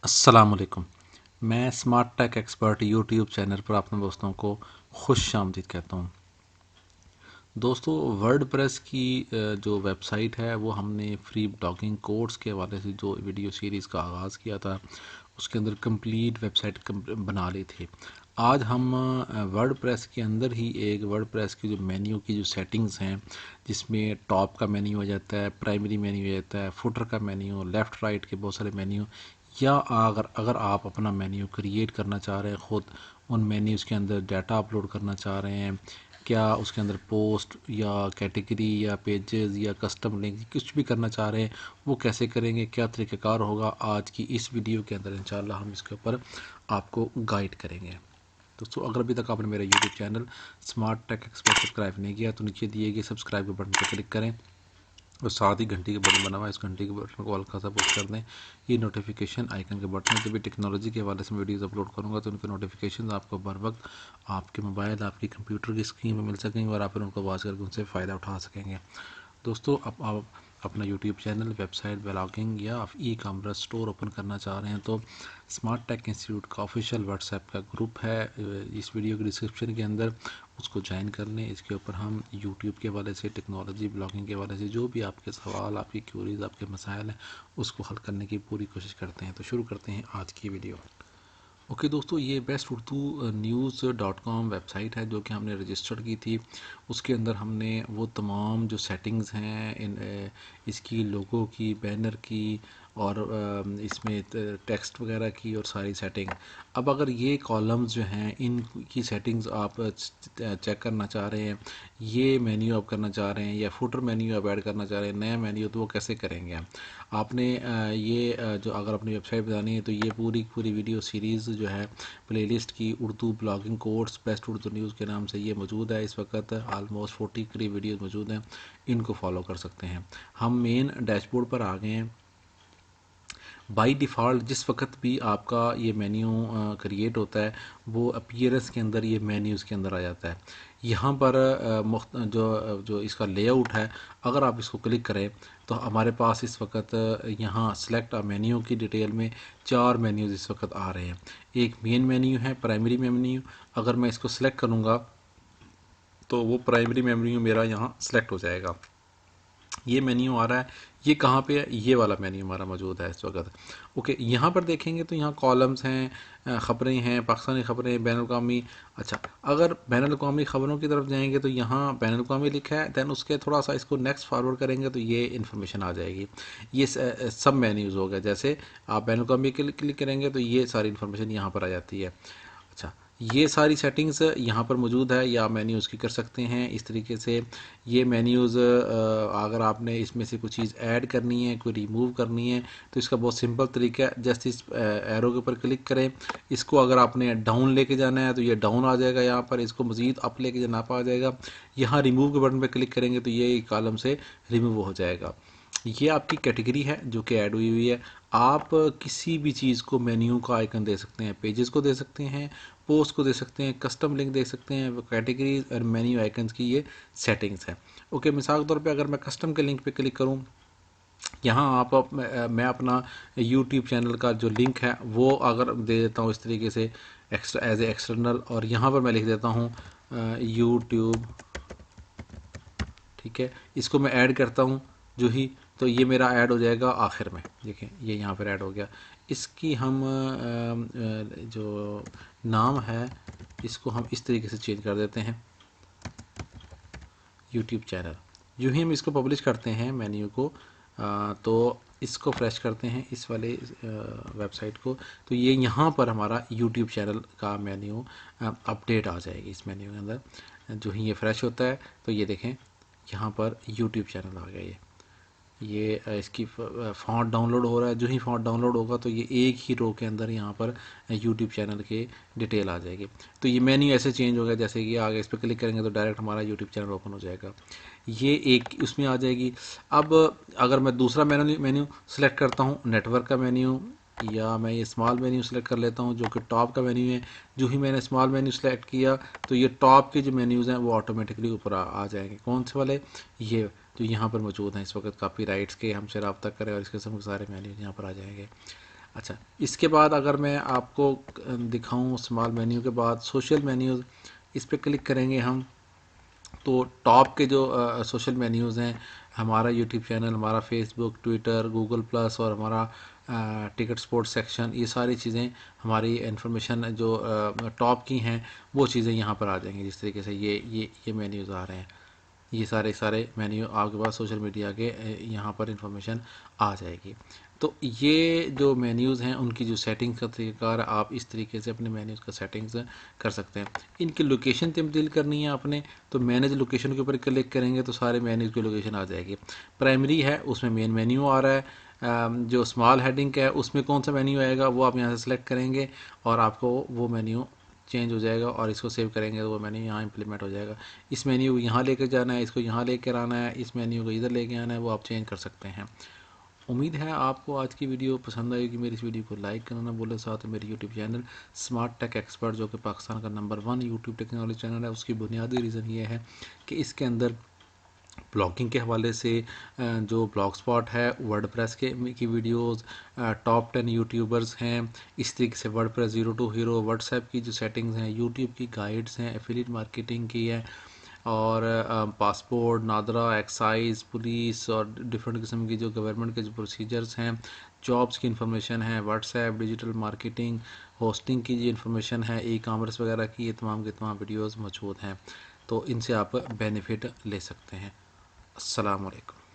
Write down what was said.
अस्सलाम वालेकुम। मैं smart tech expert YouTube channel पर अपने दोस्तों को खुश आमदीद कहता हूँ। दोस्तों, वर्डप्रेस की जो वेबसाइट है वो हमने फ्री ब्लॉगिंग कोर्स के हवाले से जो वीडियो सीरीज़ का आगाज़ किया था उसके अंदर कंप्लीट वेबसाइट बना ली थी। आज हम वर्डप्रेस के अंदर ही एक वर्डप्रेस की जो मेन्यू की जो सेटिंग्स हैं, जिसमें टॉप का मेन्यू हो जाता है, प्राइमरी मेन्यू हो जाता है, फुटर का मेन्यू, लेफ़्ट राइट के बहुत सारे मेन्यू, या अगर अगर आप अपना मेन्यू क्रिएट करना चाह रहे हैं ख़ुद, उन मेन्यूज़ के अंदर डाटा अपलोड करना चाह रहे हैं, क्या उसके अंदर पोस्ट या कैटेगरी या पेजेस या कस्टम लिंक कुछ भी करना चाह रहे हैं, वो कैसे करेंगे, क्या तरीक़ाकार होगा, आज की इस वीडियो के अंदर इंशाल्लाह हम इसके ऊपर आपको गाइड करेंगे। दोस्तों, अगर अभी तक आपने मेरा YouTube channel smart tech expert subscribe नहीं किया तो नीचे दिए गए सब्सक्राइब के बटन पर क्लिक करें और साथ ही घंटी के बटन बना हुआ है, इस घंटी के बटन को हल्का सा पुश कर दें। ये नोटिफिकेशन आइकन के बटन है। जब भी टेक्नोलॉजी के हवाले से वीडियोस अपलोड करूँगा तो उनके नोटिफिकेशन आपको बर वक्त आपके मोबाइल, आपकी कंप्यूटर की स्क्रीन पर मिल सकेंगे और आप फिर उनको वॉच करके उनसे फ़ायदा उठा सकेंगे। दोस्तों, अब आप अपना यूट्यूब चैनल, वेबसाइट, ब्लॉगिंग या आप ई कॉमर्स स्टोर ओपन करना चाह रहे हैं तो स्मार्ट टेक इंस्टीट्यूट का ऑफिशियल व्हाट्सएप का ग्रुप है इस वीडियो के डिस्क्रिप्शन के अंदर, उसको ज्वाइन कर लें। इसके ऊपर हम यूट्यूब के हवाले से, टेक्नोलॉजी, ब्लॉगिंग के हवाले से जो भी आपके सवाल, आपकी क्यूरीज, आपके मसाइल हैं, उसको हल करने की पूरी कोशिश करते हैं। तो शुरू करते हैं आज की वीडियो। ओके दोस्तों, ये best Urdu news dot com website है जो कि हमने रजिस्टर्ड की थी। उसके अंदर हमने वो तमाम जो सेटिंग्स हैं इसकी, लोगो की, बैनर की और इसमें टेक्स्ट वगैरह की और सारी सेटिंग। अब अगर ये कॉलम्स जो हैं इनकी सेटिंग्स आप चेक करना चाह रहे हैं, ये मेन्यू आप करना चाह रहे हैं या फुटर मेन्यू आप ऐड करना चाह रहे हैं, नया मेन्यू, तो वो कैसे करेंगे आप? आपने जो अगर अपनी वेबसाइट बनानी है तो ये पूरी पूरी वीडियो सीरीज़ जो है प्लेलिस्ट की, Urdu blogging course best Urdu news के नाम से ये मौजूद है। इस वक्त आलमोस्ट 40 करीब वीडियोस मौजूद हैं, इनको फॉलो कर सकते हैं। हम मेन डैशबोर्ड पर आ गए हैं। बाय डिफ़ॉल्ट जिस वक्त भी आपका ये मेन्यू क्रिएट होता है वो अपीयरेंस के अंदर ये मेन्यूज़ के अंदर आ जाता है। यहाँ पर जो जो इसका लेआउट है, अगर आप इसको क्लिक करें तो हमारे पास इस वक्त यहाँ सेलेक्ट मेन्यू की डिटेल में 4 मेन्यूज़ इस वक्त आ रहे हैं। एक मेन मेन्यू है, प्राइमरी मेन्यू। अगर मैं इसको सिलेक्ट करूँगा तो वो प्राइमरी मेन्यू मेरा यहाँ सेलेक्ट हो जाएगा। ये मेन्यू आ रहा है, ये कहाँ पे है? ये वाला मेन्यू हमारा मौजूद है इस वक्त। ओके, यहाँ पर देखेंगे तो यहाँ कॉलम्स हैं, ख़बरें हैं, पाकिस्तानी ख़बरें, बैनुल-अक़वामी। अच्छा, अगर बैनुल-अक़वामी ख़बरों की तरफ जाएंगे तो यहाँ बैनुल-अक़वामी लिखा है, दैन उसके थोड़ा सा इसको नेक्स्ट फॉरवर्ड करेंगे तो ये इन्फॉर्मेशन आ जाएगी। ये सब मेन्यूज़ हो गए। जैसे आप बैनुल-अक़वामी के क्लिक करेंगे तो ये सारी इन्फॉर्मेशन यहाँ पर आ जाती है। अच्छा, ये सारी सेटिंग्स यहाँ पर मौजूद है, या मेन्यूज़ की कर सकते हैं इस तरीके से। ये मेन्यूज़ अगर आपने इसमें से कोई चीज़ ऐड करनी है, कोई रिमूव करनी है, तो इसका बहुत सिंपल तरीका है। जस्ट इस एरो के ऊपर क्लिक करें। इसको अगर आपने डाउन लेके जाना है तो ये डाउन आ जाएगा यहाँ पर, इसको मज़ीद अप लेके जाना अप आ जाएगा। यहाँ रिमूव के बटन पर क्लिक करेंगे तो ये कॉलम से रिमूव हो जाएगा। ये आपकी कैटेगरी है जो कि ऐड हुई हुई है। आप किसी भी चीज़ को मेन्यू का आइकन दे सकते हैं, पेजेस को दे सकते हैं, पोस्ट को दे सकते हैं, कस्टम लिंक दे सकते हैं। कैटेगरी और मेन्यू आइकन्स की ये सेटिंग्स हैं। ओके, मिसाल के तौर पे अगर मैं कस्टम के लिंक पे क्लिक करूं, यहाँ मैं अपना यूट्यूब चैनल का जो लिंक है वो अगर दे देता हूँ इस तरीके से एज ए एक्सटर्नल, और यहाँ पर मैं लिख देता हूँ यूट्यूब, ठीक है। इसको मैं ऐड करता हूँ जो ही, तो ये मेरा ऐड हो जाएगा आखिर में। देखें, ये यहाँ पर ऐड हो गया। इसकी हम जो नाम है इसको हम इस तरीके से चेंज कर देते हैं, यूट्यूब चैनल। जो ही हम इसको पब्लिश करते हैं मेन्यू को, तो इसको फ्रेश करते हैं इस वाले वेबसाइट को, तो ये यहाँ पर हमारा यूट्यूब चैनल का मेन्यू अपडेट आ जाएगी इस मेन्यू के अंदर। जो ही ये फ्रेश होता है तो ये देखें यहाँ पर यूट्यूब चैनल आ गया। ये इसकी फ़ॉन्ट डाउनलोड हो रहा है। जो ही फ़ॉन्ट डाउनलोड होगा तो ये एक ही रो के अंदर यहाँ पर यूट्यूब चैनल के डिटेल आ जाएगी। तो ये मेन्यू ऐसे चेंज हो गया, जैसे कि आगे इस पर क्लिक करेंगे तो डायरेक्ट हमारा यूट्यूब चैनल ओपन हो जाएगा। ये एक उसमें आ जाएगी। अब अगर मैं दूसरा मेन्यू सेलेक्ट करता हूँ, नेटवर्क का मेन्यू, या मैं ये स्मॉल मेन्यू सेलेक्ट कर लेता हूँ जो कि टॉप का मेन्यू है। जो ही मैंने स्मॉल मेन्यू सेलेक्ट किया तो ये टॉप के जो मेन्यूज़ हैं वो ऑटोमेटिकली ऊपर आ जाएंगे। कौन से वाले? ये जो यहाँ पर मौजूद हैं इस वक्त, कॉपी राइट्स के हमसे रब्ता करें और इस किस्म के सारे मेन्यूज यहाँ पर आ जाएंगे। अच्छा, इसके बाद अगर मैं आपको दिखाऊं स्मॉल मेन्यू के बाद सोशल मेन्यूज़, इस पे क्लिक करेंगे हम तो टॉप के जो सोशल मेन्यूज़ हैं, हमारा यूट्यूब चैनल, हमारा फेसबुक, ट्विटर, गूगल प्लस और हमारा टिकट स्पोर्ट्स सेक्शन, ये सारी चीज़ें हमारी इन्फॉर्मेशन जो टॉप की हैं वो चीज़ें यहाँ पर आ जाएंगी। जिस तरीके से ये मेन्यूज़ आ रहे हैं, ये सारे सारे मेन्यू आपके पास सोशल मीडिया के यहाँ पर इंफॉर्मेशन आ जाएगी। तो ये जो मेन्यूज़ हैं उनकी जो सेटिंग्स का तरीक़ाकार, आप इस तरीके से अपने मेन्यूज़ का सेटिंग्स कर सकते हैं। इनकी लोकेशन तब्दील करनी है आपने, तो मैनेज लोकेशन के ऊपर क्लिक करेंगे तो सारे मेन्यूज़ की लोकेशन आ जाएगी। प्राइमरी है उसमें मेन मेन्यू आ रहा है, जो स्मॉल हेडिंग का है उसमें कौन सा मेन्यू आएगा वो आप यहाँ से सिलेक्ट करेंगे और आपको वो मेन्यू चेंज हो जाएगा और इसको सेव करेंगे तो वो मेन्यू यहाँ इंप्लीमेंट हो जाएगा। इस मेन्यू को यहाँ लेकर जाना है, इसको यहाँ लेकर आना है, इस मेन्यू को इधर लेके आना है, वो आप चेंज कर सकते हैं। उम्मीद है आपको आज की वीडियो पसंद आएगी। मेरी इस वीडियो को लाइक करना ना भूलें, साथ में मेरे YouTube channel smart tech expert, जो कि पाकिस्तान का नंबर 1 यूट्यूब टेक्नोलॉजी चैनल है, उसकी बुनियादी रीज़न ये है कि इसके अंदर ब्लॉगिंग के हवाले से जो ब्लॉग स्पॉट है, वर्डप्रेस के की वीडियोस, टॉप 10 यूट्यूबर्स हैं, इस तरीके से WordPress zero to hero, WhatsApp की जो सेटिंग्स हैं, यूट्यूब की गाइड्स हैं, एफिलिएट मार्केटिंग की है, और पासपोर्ट, नादरा, एक्साइज, पुलिस और डिफरेंट किस्म की जो गवर्नमेंट के जो प्रोसीजर्स हैं, जॉब्स की इंफॉर्मेशन है, व्हाट्सएप, डिजिटल मार्केटिंग, होस्टिंग की जो इन्फॉर्मेशन है, ई कामर्स वगैरह की, ये तमाम के तमाम वीडियोज़ मौजूद हैं। तो इनसे आप बेनिफिट ले सकते हैं। अस्सलाम वालेकुम।